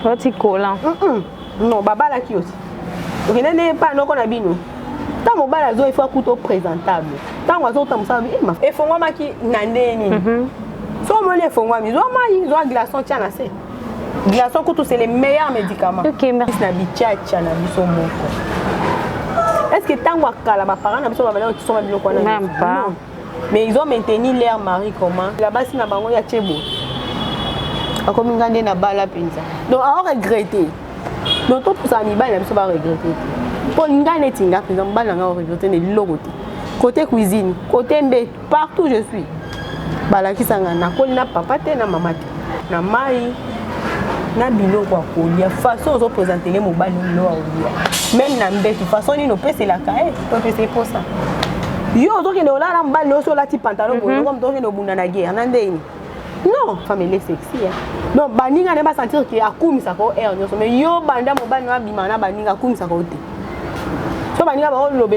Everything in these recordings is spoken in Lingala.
Petit collant. Non, baba la qui aussi. Donc il n'est pas non qu'on a bino. Tant mon bala zo il faut un couteau présentable. Tant on a tant ça et faut moi qui nandeni. So moi les faut moi mi zo mai zo glaçon tiens là c'est. Glaçon couteau c'est les meilleurs médicaments. OK, merci. Na bichacha na biso moko. Est-ce que tant wakala ba parents na biso ba bala qui sont bien quoi na. Même pas. Mais ils ont maintenu leur mari comment? Là-bas si na bango ya chebo. Comme on gagne na bala penza. Donc on regretter. Donc tout ça mi bala biso ba regretter. Pour ngane tinga penza bala nga regretter ne logote. Côté cuisine, côté mbe, partout je suis. Bala ki sanga na koli na papa te na maman te. Na mai na biloko akolia façon zo présenter les mobile no aolia. Même na mbe de façon ni no pese la kae, to pese pour ça. Yo to ke no la mbali no so la ti pantalon comme to ke no bunda na guerre na ndeni. Non, famille sexy. Donc baninga ne pas sentir que akumisa ko air nyoso mais yo banda mobile no abima na baninga akumisa ko te. So baninga ba lobe.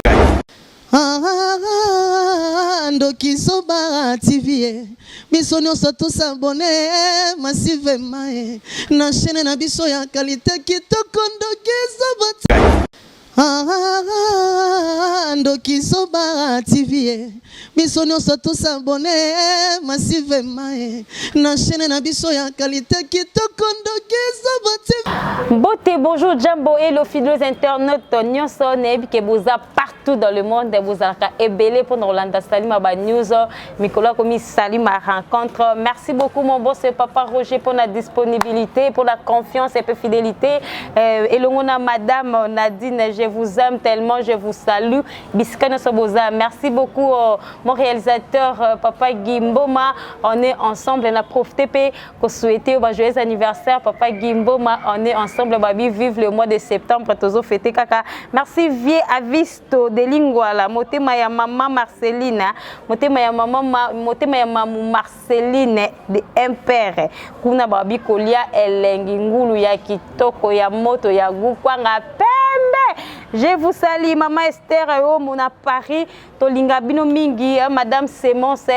Ndoki soba TV biso nyonso tous abonné massivement na chaîne na biso ya qualité kitoko Ndoki soba Ndoki soba TV biso nyonso tous abonné massivement na chaîne na biso ya qualité kitoko Ndoki soba TV. Beauté, bonjour Jambo et le fidèles internautes nyonso nebi ke boza partout dans le monde vous allez ébélé pour Rolanda Salima ba news Mikola komi Salima rencontre. Merci beaucoup mon boss papa Roger pour la disponibilité, pour la confiance et pour la fidélité. Et l'ongona madame Nadine, je vous aime tellement, je vous salue. Biskana Soboza, merci beaucoup mon réalisateur papa Gimboma. On est ensemble, on a profité pour souhaiter un joyeux anniversaire papa Gimboma. On est ensemble, babi vive le mois de septembre tozo fêter kaka. Merci vie avisto de Lingwala, motema ya maman Marceline, motema ya maman Marceline de Impere. Kuna babi kolia elengi ngulu ya kitoko ya moto ya gukwanga pembe. Je vous salue maman Esther au mon à Paris, tolinga bino mingi, madame Semence,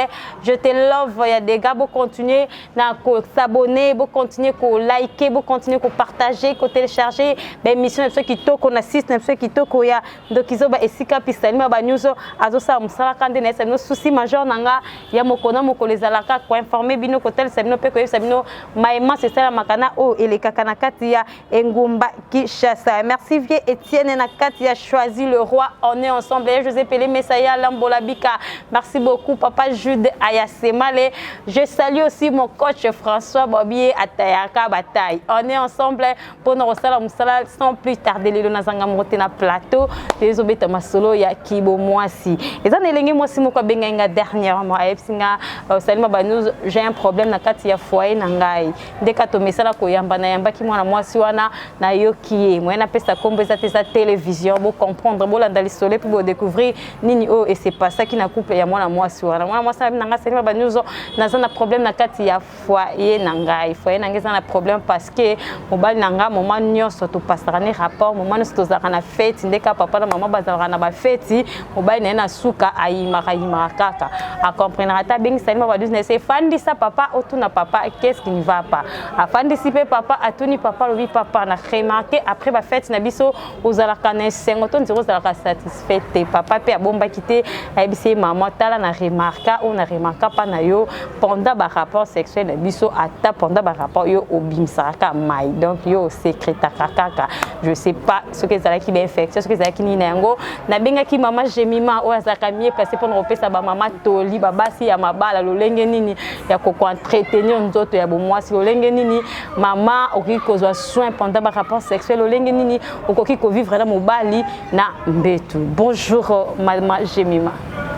je te love, il y a des gars pour continuer à s'abonner, pour continuer à liker, pour continuer à partager, à télécharger des émissions ceux qui toquent, on assiste ceux qui toquent ya donc ils ont ba esika pisani ba news azo sa musala kande na ça no souci majeur nanga ya mokona mokoleza laka ko informer bino kotel sabino pe ko sabino maema c'est ça la makana o et les kakana katia engumba Kinshasa. Merci vieux Étienne na katia choisi le roi, on est ensemble. José Pelé Messaya Lambola Bika. Merci beaucoup papa Jude Ayasemale. Je salue aussi mon coach François Bobier Atayaka Bataille. On est ensemble pour nos sala musala sans plus tarder le nazanga monter na plateau les obeta masolo ya kibo mwasi. Et ça nelengi mwasi moko benga dernièrement ayepsinga salima banous j'ai un problème na kati ya foyer na ngai. Ndeka to mesala ko yamba na yamba ki mwana mwasi wana na yoki moi na pesa kombo za télévision pour comprendre bon dans l'histoire pour découvrir nini oh et c'est pas ça qui na couple ya mwana mwasi wana mwana mwasi na nga salima banous na za na problème na kati ya foyer na ngai foyer na ngai za na problème parce que mobali na nga moment nyonso to passer ne rapport moment nyonso to za na fête ndeka papa na maman bazalaka na ba fête mobali na suka ayima kaka a comprendre ta bing salima badus ne c'est fandi ça papa otuna papa qu'est-ce qui ne va pas afandi sipe papa atuni papa lobi papa na remarqué après ba fête na biso ozalaka na sengo to nziro ozalaka satisfait papa pe abomba kité ayebisi maman tala na remarka ou na remarka pa na yo pendant ba rapport sexuel na biso ata pendant ba rapport yo obimsaka mai donc yo secrétaire kaka je sais pas ce que ça qui infection ce que ça qui ni nango na benga ki mama Jemima o azaka mieux placé pour repesa ba mama toli babasi ya mabala lolenge nini ya ko entretenir nzoto ya bomwasi lolenge nini mama okikozwa soin pendant ba rapport sexuel lolenge nini okoki ko vivre na mobali na mbetu. Bonjour maman Jemima.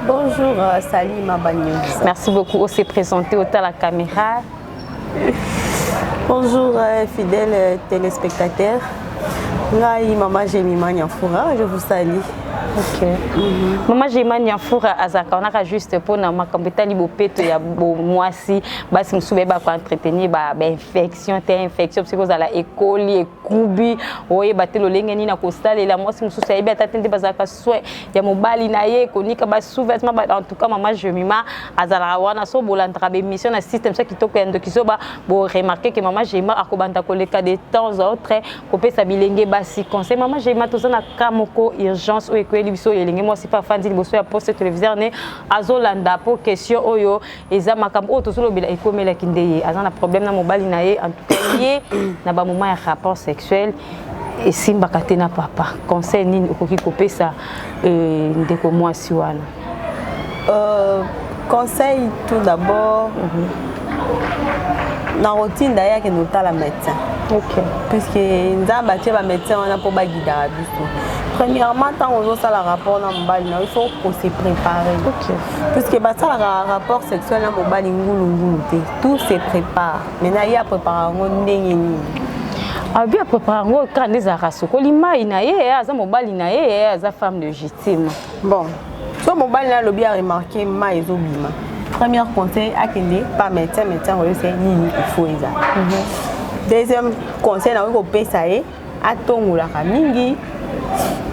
Bonjour Salima Bagnos. Merci beaucoup on s'est présenté au à la caméra. Bonjour fidèles téléspectateurs. Ngai Maman Jemima Nyanfoura, je vous salue. Ok. Maman Gemma Nyafoura azaka on a juste pour na makambeta li bopeto ya bo mwasi basi musube ba ko entretenir ba infection te infection parce que za la école ekubi oye batelo lenge ni na ko salela mwasi mususu ya beta tende bazaka soin ya mobali na ye konika ba sous-vêtement en tout cas maman Gemma azala wana so bolanda ba mission na système ça kitoko ya ndokiso ba bo remarquer que maman Gemma akobanda koleka de temps en temps ko pesa bilenge basi conseil maman Gemma tozana kamoko urgence o ekweli biso yelenge moi si pas fandi liboso ya poste téléviseur ne azolanda po question oyo eza makambo o tozolo bila ekomela kindeye azana problème na mobali na ye en tout cas ye na ba moment ya rapport sexuel et simba katena papa conseil nini okoki kopesa ndeko mwasi wana conseil tout d'abord na routine d'ailleurs que nous la médecin. OK. Puisque nous avons des médecins on a pour guider à biso. Premièrement tant on a la rapport na mobali il faut qu'on se préparer. OK. Puisque bah ça le rapport sexuel na mobali ngulu tout se prépare. Maintenant il y a préparer ndenge ni. Bien préparer quand les araso ko limai na ye aza mobali na ye aza femme légitime. Bon. So mobali na lobi a remarqué ma ezobima. Premier conseil à Kende, pas médecin, c'est nini il faut ça. Deuxième conseil, on va payer à ton la mingi,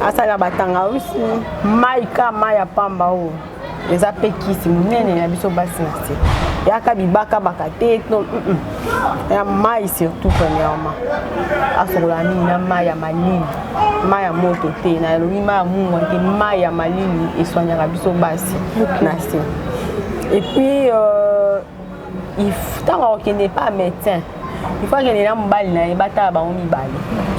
à ça la batanga aussi, maïka maya pamba ou les apékis, si vous n'avez pas besoin de bassin. Il y a kabibaka bakate, non, il y a maï surtout premièrement. À ce la mine, maya malini, maya mototé, na l'ouima mouante, maya malini et soigner la besoin de bassin. Et puis, tant qu'on n'est pas médecin, il faut qu'il y ait un mobile na ebata ba omi bali.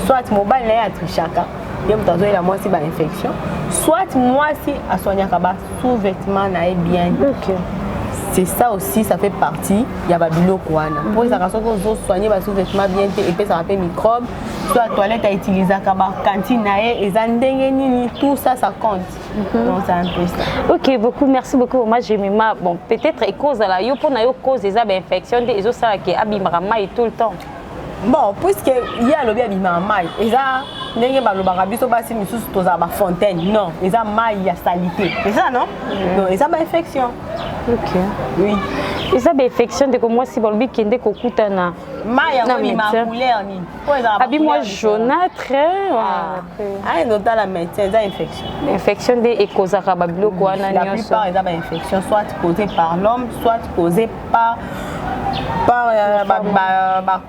Soit mobile na ya trichaka, il y a la moitié ba infection, soit moitié à soigner kaba sous-vêtement na bien. OK. C'est ça aussi, ça fait partie, il y a babilo kwana. Pour ça raison qu'on soigner ba sous-vêtement bien et puis ça rappelle microbes, soit toilette à utiliser kaba cantine na et zandenge nini tout ça ça compte. Donc c'est un peu ça. OK, beaucoup merci beaucoup. Moi j'ai ma bon peut-être cause à la yo pour na yo cause des infections des os ça qui abimama et tout le temps. Bon, puisque il y a le bien abimama et ça ndenge balobaka biso basi misusu toza ba fontaine non, et ça maille ya salité. C'est ça non? Non, et ça ba infection. OK. Oui. Et ça ba infection de comme moi si bolbi kende kokuta na maille ya ni ma couleur ni. Abi moi jaunâtre. Ah, non dans la médecine ça infection. Infection de ekozaka babilo ko wana nyoso. La plupart ils ont ba infection soit causée par l'homme, soit causée par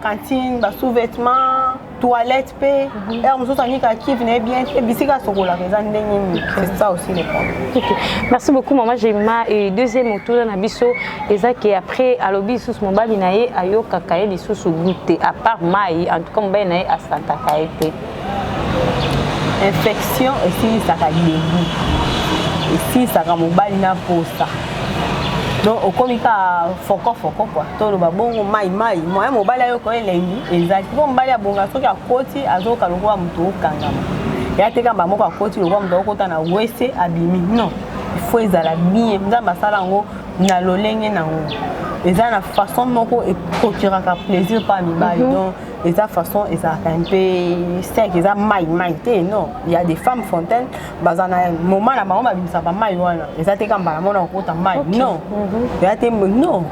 cantine, sous-vêtements, toilettes, c'est ça aussi le problème. Okay. Merci beaucoup maman Gemma et deuxième autour de Nabiso et après à l'obis sous mon bali naé ayo kakaye li sous goûter à part mai en tout cas ben naé à Santa Kaete. Infection et si ça a dégoût. Et si ça a mon bali na pour ça. Donc au komika foko quoi to lo babongo mai moi mobali ayo ko elengi ezaki bo mobali abonga soki akoti azoka lokwa mutu okangama ya teka ba moko akoti lokwa mutu okota na wese abimi non il faut ezala bien nzamba sala ngo na lolenge na ngo eza na façon moko e procuraka plaisir par mibali donc eza façon eza un peu sec eza mai te non il y a des femmes fontaines bazana moment na bango babimisa ba mai wana eza teka mbala mona okota mai non eza te non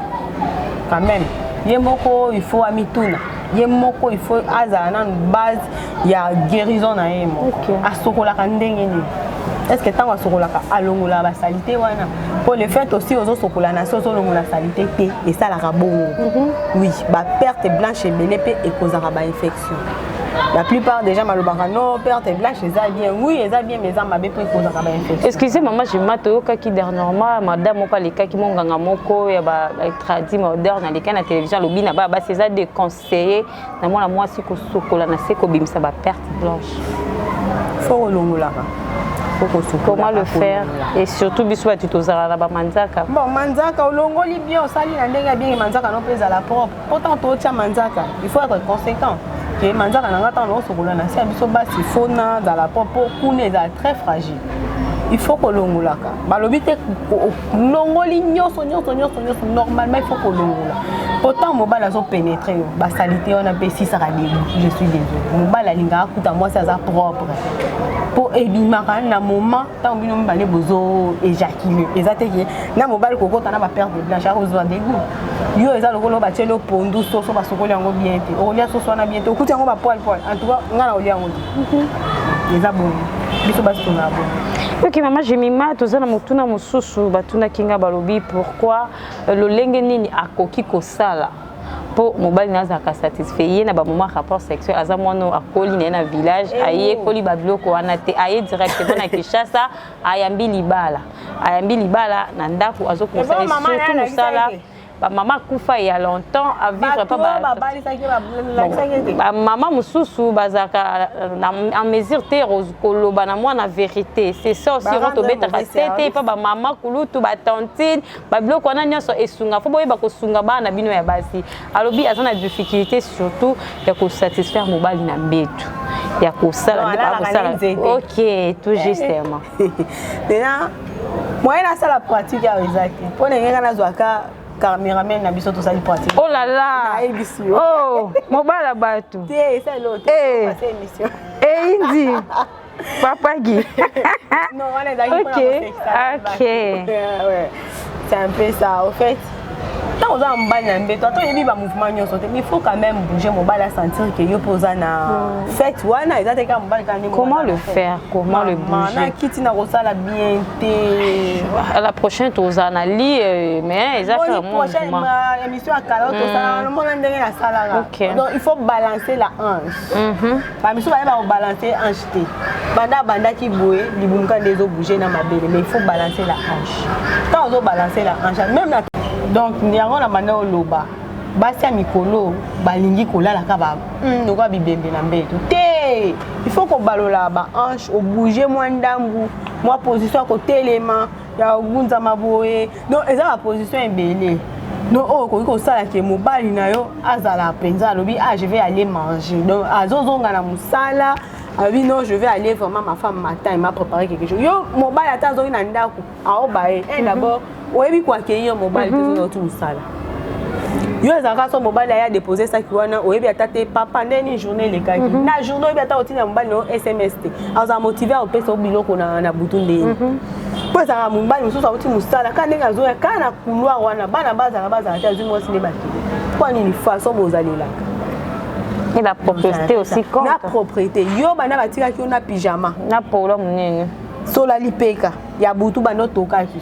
quand même yemoko il faut amituna yemoko il faut azala na base ya guérison na yemo asokola ka ndenge ni. Est-ce que tant asokolaka alongola ba salité wana pour le fait aussi aux sokola na so longola salité et ça la rabongo oui ba perte blanche et belépé et causera ba infection. La plupart des gens malobaka non perte blanche ça bien oui ça bien mais ça m'a bien causera ba infection. Excusez maman je mato ka ki dernièrement madame moko leka ki monganga moko ya ba tradi moderne leka na télévision lobi na ba c'est ça de conseiller na moi si ko sokola na se ko bimisa ba perte blanche. Faut longola. Comment le faire et surtout biswa tu tozala na ba manzaka. Bon manzaka olongoli bien osali na ndenge bien manzaka non pesa la propre. Pourtant to tia manzaka, il faut être conséquent. Que manzaka na ngata no sokola na sia biso basi fona dans la propre kune est très fragile. Il faut que l'ongolaka. Balobi te longoli nyoso normalement il faut que l'ongola. Pourtant mobile a so pénétrer ba salité on a pe si ça a dégoût. Je suis désolé. Mobile a linga kuta moi ça propre. pour ebimaka na moment tant bino mbale bozo éjaculer ezateki na mobile kokota na ba perte de blanche akozwa dégoût yo eza lokolo ba tielo pondu soso ba sokoli yango bien te olia soso na bien te okuti yango ba poil en tout cas ngana olia yango eza bon biso basi tona bon. Ok maman Jemima tozana mutuna mususu batuna kinga balobi pourquoi lolenge nini akoki kosala pour mobile naza ka satisfait na ba moment rapport sexuel aza mwana akoli na village aye koli ba biloko wana te aye directement na Kinshasa ayambi libala na ndako azokonsala surtout musala ba maman kufa il y a longtemps à vivre pas ba maman mususu bazaka en mesure te koloba na mwana vérité c'est ça aussi roto betaka tete pas ba maman kulutu ba tantine ba biloko wana nyonso esunga fo boyeba kosunga bana bino ya basi alobi azana difficulté surtout ya ko satisfaire mobali na mbetu ya kosala ok tout justement maintenant moi na sala pratique ya exact pour nenga na zwaka cameraman na biso to sali pratique. Oh là là. Oh, mobala batu. C'est ça l'autre. C'est émission. Indi. Papa Guy. Non, on est d'accord. OK. OK. Ouais. C'est un peu ça au fait. Tant on a un bain en béton, toi il y a un mouvement nyonso, mais il faut quand même bouger mon bal à sentir que yo posa na fête wana ezate ka mobali quand même. Comment le faire? Comment le bouger? Na kiti na kosala bien té. À la prochaine tozana li mais ezate vraiment mouvement. Émission à Calotte tozana le monde ndenge na sala. Donc il faut balancer la hanche. Ba miso ba balancer hanche té. Banda ki boye libunka ndezo bouger na mabele mais il faut balancer la hanche. Quand on doit balancer la hanche même la donc nyango na banda oloba basi ya mikolo balingi kolala ka ba noko bibembe na mbeto te il faut ko balola ba hanche o bouger moi ndambu moi position ko telema ya ogunza maboye donc eza la position ebele donc ko sala ke mobali na yo azala penza lobi je vais aller manger donc azozonga na musala oui non je vais aller vraiment ma femme matin m'a préparé quelque chose yo mobali atazo ina ndako aobae d'abord oyebi kwa keyo mobile te tout musala yo ezaka so mobile ya déposer ça ki wana oyebi atate papa ndeni journée le kaki na journée oyebi ata otina mobile no SMS te aza motiver au pesa biloko na butu ndeni po ezaka mobile mususu auti musala ka ndenge azoya kana couloir wana bana baza ata zimo sine baki kwa nini façon bozalelaka et la propriété aussi compte. La propriété yo bana batika ki ona pyjama na polo munene sola lipeka ya butu bano tokaki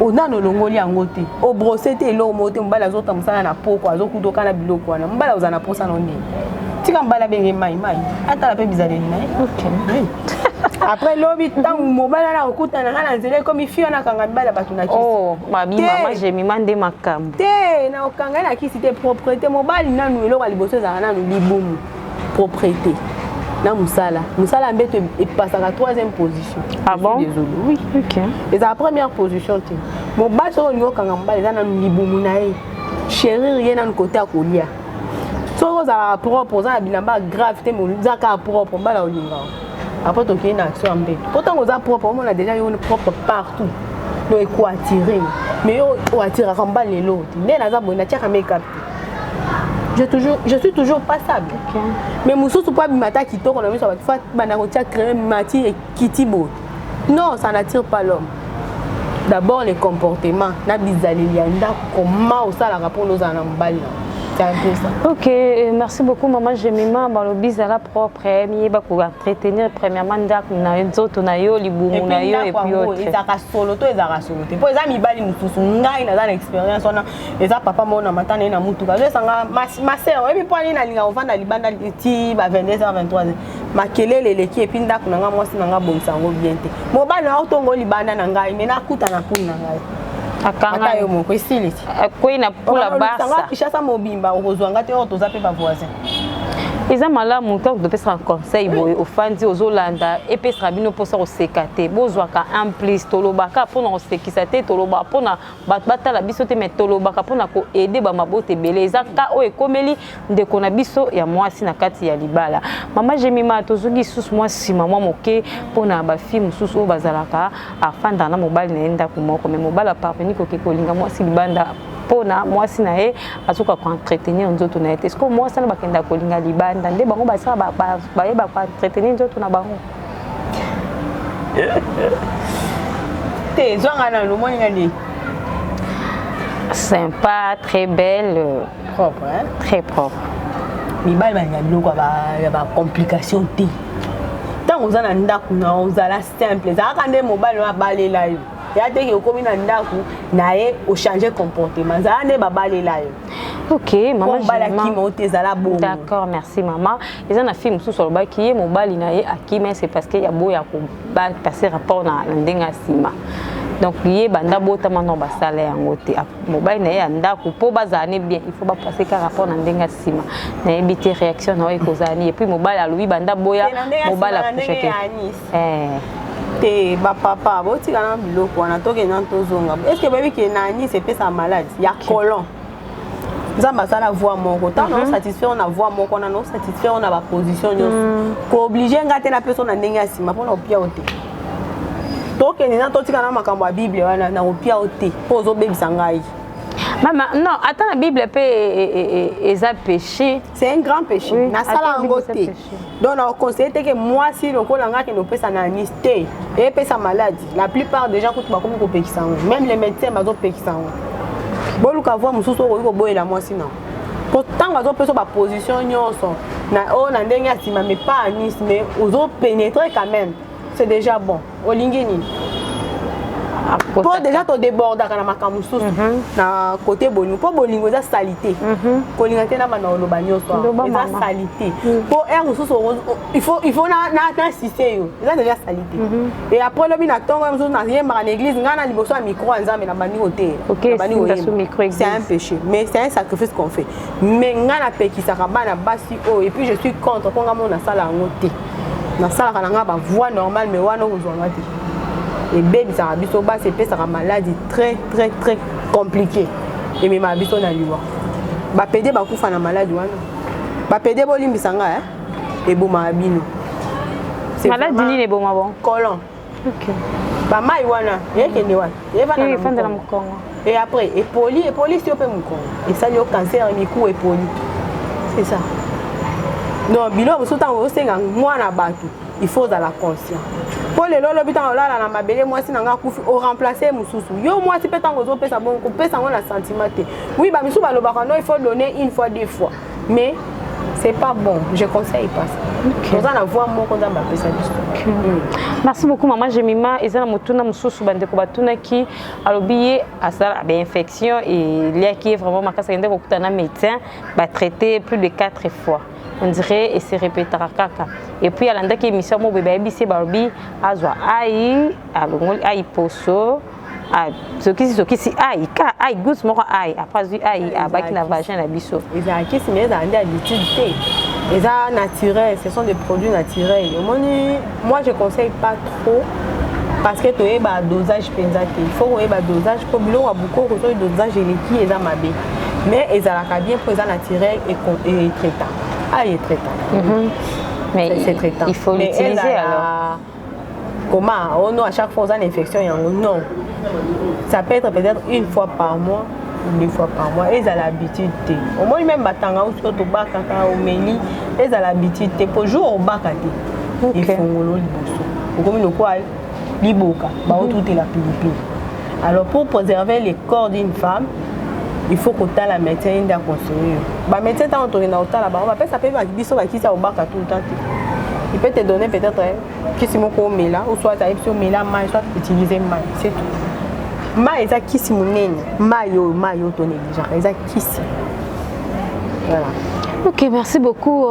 ona no longoli yango te o brosser te lo mote mbala zota musana na poko azokuto kana biloko wana mbala uzana posa no ndeni tika mbala benge mai ata la pe bizaleli na OK après lobi tant mobala na okutana na nzele comme fio na kanga mbala batu na kisi oh babi mama Jemima nde makambo te na okanga na kisi te propriété mobali nanu eloko liboso za nanu libumu propriété na musala mbeto et passe à la 3e position. Ah bon? Désolé. Oui. OK. Et la première position te. Mon bas sur le niveau quand mbala za na libumu na e. Chérir rien na côté à kolia. So za propre za bilamba grave te mo za ka propre mbala olinga. Après tu une action en bête. Pourtant on a propre, on a déjà une propre partout. Donc il faut attirer. Mais on attire comme balle l'autre. Mais là ça bon, na tia make-up. Je suis toujours passable. OK. Mais mususu pas bimata qui tourne on a mis sur la fois bana ko tia crème mati et kitibo. Non, ça n'attire pas l'homme. D'abord les comportements, na bizaleli anda comment ça la rapport nos anambali. C'est un peu ça. OK, merci beaucoup maman Jemima balobi zala propre mi ba ko entretenir premièrement ndak na nzoto na yo libumu na yo et puis autre. Ezaka solo to ezaka solo te. Po eza mibali mususu ngai na za expérience ona eza papa mona matana na mutuka. Zo sanga ma sœur et puis po ani na linga ovanda libanda ti ba 22h 23h. Makelele leki et puis ndak na nga mwasi na nga bomisa ngo bien te. Mobali na otongo libanda na ngai mais na kuta na kuna ngai. Akanga yo moko esili ti. Ko ina pula basa. Sanga kishasa mobimba okozwanga te o toza pe ba voisin. Eza malamu quand de pesa conseil boy ofandi ozolanda et pesa bino posa osekate bozwaka en plus tolobaka pona osekisate toloba pona batala biso te mais tolobaka pona ko aider ba mabote beleza ka o ekomeli ndeko na biso ya mwasi na kati ya libala mama Jemima tozugi susu mwasi mama moke pona ba fille mususu o bazalaka afanda na mobali na enda kumoko mais mobala parvenir ko kekolinga mwasi libanda pona mwasi na ye azuka ko entretenir nzoto na ete est-ce que mwasi na bakenda kolinga libanda nde bango basala ba ko entretenir nzoto na bango T'es zwangana le monde ngani. Sympa, très belle, Propre, hein? très propre. Mibali banya biloko ba complication te. Tant oza na ndaku na ozala simple. Za ka nde mobali wa balela yo. Ya te ke okomi na ndaku na ye o changer comportement. Za nde ba balela yo. Ok, maman, d'accord, merci maman. Ils ont un film sous le bas qui est mon bal qui mais c'est parce qu'il y a beau passer rapport dans l'endinga sima. Donc il y a banda bota maintenant bas salaire en côté. Mon bal n'est anda pour bazane bien, il faut pas passer qu'un rapport dans l'endinga sima. N'a éviter réaction dans les causani et puis mon bal à lui banda boya mon bal à coucher. Te ba papa boti kana biloko wana toke na tozonga. Est-ce que baby qui na ni c'est pas sa malade? Il y a colon. Zamba ça la voix moko tant on satisfait on a voix moko on a non satisfait on a ba position nyonso ko obligé ngate na personne na ndenge asima pona opia ote to ke ni na to tika na makambo ya bible wana na opia ote po zo bebisa ngai. Maman non attends la bible peut eza péché, c'est un grand péché oui, na sala ngote donc on conseille que moi si le ko langa ke no pesa na anisté et pesa maladie la plupart des gens ko ba comme ko pekisa même les médecins bazo pekisa boluka voix mususu ko boyela moi sinon pourtant bazo peso ba position nyonso na o na ndenge asima mais pas anis mais ozo pénétrer quand même c'est déjà bon olingini pour déjà to déborder kana makambo mususu na côté bolingo pour bolingo za salité kolinga te na bana oloba nyonso eza salité pour er mususu il faut na insister yo eza déjà salité et après le bina tongo mususu na yemba na église ngana liboso ya micro nzambe na bani hotel bani hotel c'est un péché mais c'est un sacrifice qu'on fait mais ngana pekisa bana basi oh et puis je suis contre konga mona sala ngote na sala kana nga ba voix normale mais wana ozonga te. Et bébé ça a biso bas c'est ça maladie très très très compliquée et même ma biso na liwa ba pédé ba kufa na maladie wana ba pédé bolimbi sanga et boma abino c'est maladie ni les boma bon colon. OK ba mai wana yekende wana et va dans mon Congo et après et poli si on peut mon Congo et ça le cancer mi cou et poli c'est ça non bilo so tant o senga mwana batu il faut dans la conscience. Pour les lolo bitan olala na mabele moi si nanga kufi o remplacer mususu. Yo moi si petango zo pesa bon ko pesa ngona sentiment. Oui ba misu ba lobaka non il faut donner une fois deux fois. Mais c'est pas bon, je conseille pas ça. Nous allons voir mon condamné à pesa biso. Merci beaucoup maman Jemima ezana mutuna mususu bande ko batuna ki alobiye asala ba infection et lié qui est vraiment makasa ngende ko kutana médecin ba traiter plus de 4 fois. On dirait et se répétera kaka et puis à l'endroit qui émission mo bébé bisi barbi azwa ai alongoli ai poso a ce qui si ai ka ai goût moko ai après du ai abaki na vagin na biso ezala kisi mais ezala nde habitude te eza naturel ce sont des produits naturels omoni moi je conseille pas trop parce que toyeba dosage penza te il faut koyeba dosage po biloko ya bukoko so dosage eleki eza mabe mais ezalaka bien po eza naturel et traitant. Ah, il est traitant. Mais c'est traitant. Il faut l'utiliser alors. Comment? Oh non, à chaque fois, on a une infection. Non. Ça peut être peut-être une fois par mois, 2 fois par mois. Ils ont l'habitude. Au moins, même batanga ou sur le bac, au meni, ils ont l'habitude. Pour jouer au bac, ils font le bosso. Comme le quoi, l'iboka, tout est la pilipine. Alors, pour préserver le corps d'une femme, il faut que la médecin da conseiller. Ba médecin ta entouré na hôtel là-bas, on va pas ça peut va biso va qui ça au bac tout le temps. Il peut te donner peut-être qui si moko mela ou soit ta ipso mela mai soit utiliser mai, c'est tout. Mai ça qui si munene, mayo to négligeant, ça qui si. Voilà. OK, merci beaucoup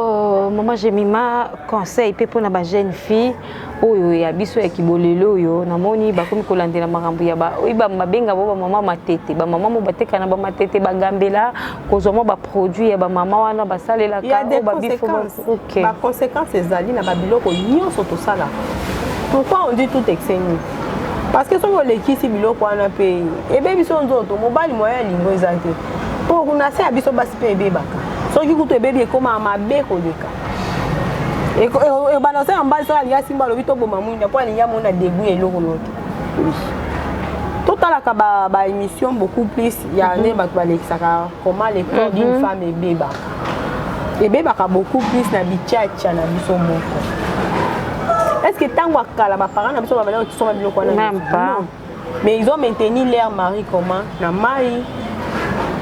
maman Jemima conseil pe pour na jeune fille oyo ya biso ya kibolelo yo namoni bakomi kolandela makambo ya ba oyiba mabenga bo ba mama matete ba mama mo bateka na ba matete ba gambela kozoma ba produit ya ba mama wana basalela ka ba bifo OK ba conséquences ezali na ba biloko nyonso to sala. Pourquoi on dit tout excéni? Parce que soki olekisi biloko wana pe ebe biso nzoto mobali moya lingo ezate pour kuna se biso basi pe ebebaka soki kutu ebebi ekoma mabe koleka et balancer en bas ça ya simba lo bito boma mwinda po alinga mona début eloko loto tout à la ba émission beaucoup plus ya ne ba balekisaka comment le corps d'une femme ebeba beaucoup plus na bichacha na biso moko Est-ce que tant que les parents n'ont pas besoin de se faire même pas. Non. Mais ils ont maintenu leur mari comment na mai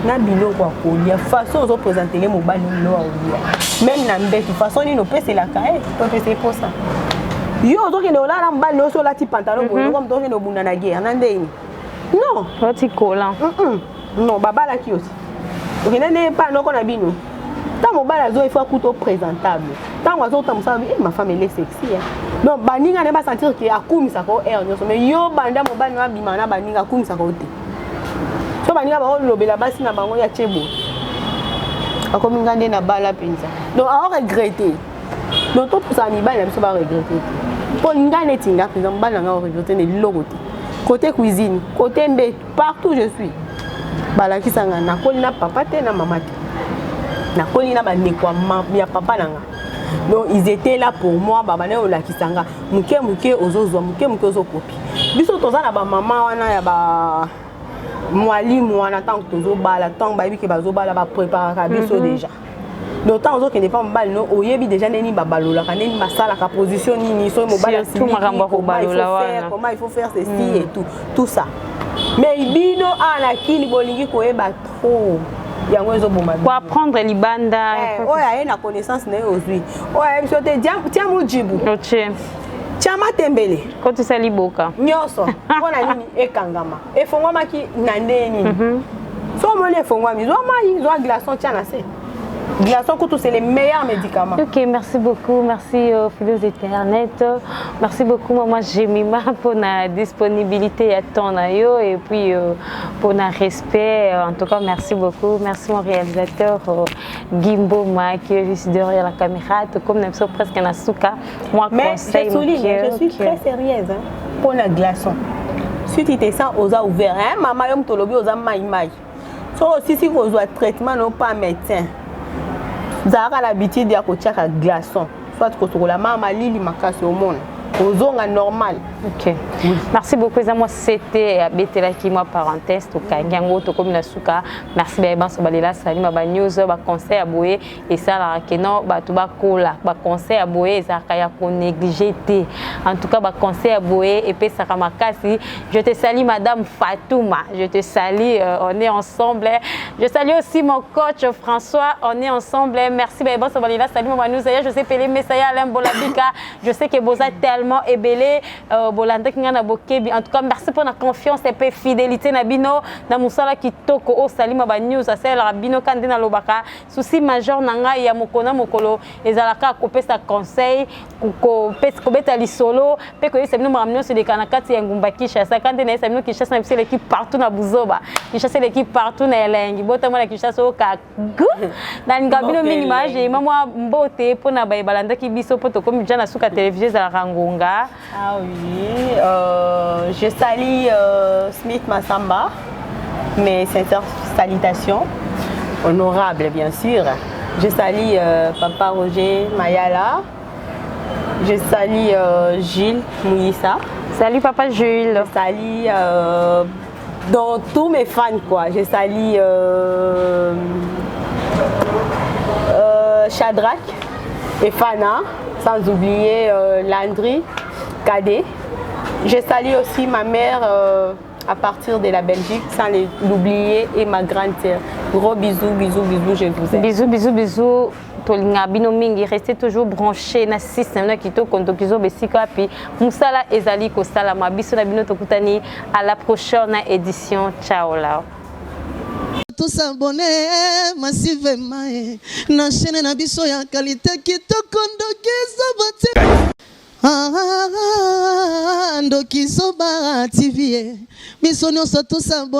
na biloko akolia façon ils ont présenté les mobile même na mbeki façon ni no pese la kae to pese pour ça yo donc ne ola na mbali no so la ti pantalon comme donc ne obunda na guerre na ndeni non Petit collant. non baba la ki aussi donc ne pas non qu'on a bino tant mobile azo il faut couteau présentable tant ozo tam ça ma femme elle est sexy non baninga ne pas sentir que akumisa ko air nyoso mais yo banda mobile no abima na baninga akumisa ko te so baninga ba lobela basi na bango ya chebo akomi ngande na bala penza donc a regretter donc tout ça ni bala biso ba regretter pour ngane tinga penza bala nga regretter ne logo te côté cuisine côté mbe partout je suis bala kisanga na koli na papa te na mama te na koli na ba nekwa ya papa nanga. Donc ils étaient là pour moi babane o la kisanga muke ozozwa muke ozo copie biso toza na ba mama wana ya ba mwalimu wana tant que tozo bala tant ba biki bazo bala ba préparer biso déjà donc tant ozo kende pas mbali no oyebi déjà neni ba balola kaneni masala ka position nini so mobala tout makambo ko balola wana comment il faut faire ceci et tout ça mais ibino ana kili bolingi ko eba trop. Pour apprendre libanda. Oh, il y a une connaissance aujourd'hui. Oh, il y a tiens mon djibou. Tiens ma tembele. Quand tu sais liboka. Nyoso. On a mis et kangama. Et faut moi qui n'andeni. So moi les faut moi mis. Ils ont glaçon tiens assez. Glaçon couteau c'est les meilleurs médicaments. Ok, merci beaucoup, merci Philos Internet, merci beaucoup maman Jemima pour la disponibilité à ton aïe et puis pour le respect. En tout cas, merci beaucoup, merci mon réalisateur Gimbo Ma qui est juste derrière la caméra, tout comme nous sommes presque en Asuka. Moi, mais je souligne, je suis très sérieuse pour la glaçon. Si tu te sens aux a ouvert, hein, maman yom tolobi aux a maïmaï. So si vous avez traitement non pas médecin. Vous avez l'habitude de faire un glaçon. Soit que vous avez maman lili makasi au monde. Aux ondes normal. Ok. Oui. Merci beaucoup. Moi, c'était Betela qui m'a parenthèse. Tout cas, Gango, tout comme la souka. Merci bien. So balela sali ma ba news, ba conseil à boyer et ça la keno ba tout ba kola, ba conseil à boyer ça kaya ko négliger. En tout cas, ba conseil à boyer et puis ça kamakasi. Je te salue Madame Fatouma. Je te salue. On est ensemble. Je salue aussi mon coach François. On est ensemble. Merci bien. So balela sali ma news. Je sais Pelé Messaya Alain Bolabika. Je sais que vous êtes tellement ébélé. En tout cas, merci pour la confiance et la fidélité Nabino na musala kitoko o salima ba news asela Rabino kande na lobaka souci majeur nanga ya mokona mokolo ezalaka ko pesa conseil ko pesa ko beta lisolo pe ko yesa bino maramno se de kanakati ya ngumba Kinshasa kande na yesa bino Kinshasa na l'équipe partout na Buzoba Kinshasa l'équipe partout na Elengi bota mo na Kinshasa o ka na ngabino mingi maje mama mbote pona ba balanda ki biso poto comme jana suka télévision za rangonga. Ah oui, je salue Smith Massamba, mes sincères salutations, honorables bien sûr. Je salue Papa Roger Mayala, je salue Gilles Mouyissa. Salut Papa Jules. Je salue dans tous mes fans quoi. Je salue Shadrach et Fana, sans oublier Landry. Cadet. Je salue aussi ma mère à partir de la Belgique, sans l'oublier, et ma grande sœur. Gros bisous, bisous, bisous, je vous aime. Bisous, bisous, bisous. Tolinga bino mingi restez toujours branché na système na kito konto kizo besika puis musala ezali ko sala mabiso na bino tokutani à la prochaine édition. Ciao là. Tous abonnés massivement na chaîne na biso ya qualité kitoko ndokizo bote ndokizo ba TV biso nyonso tous abonnés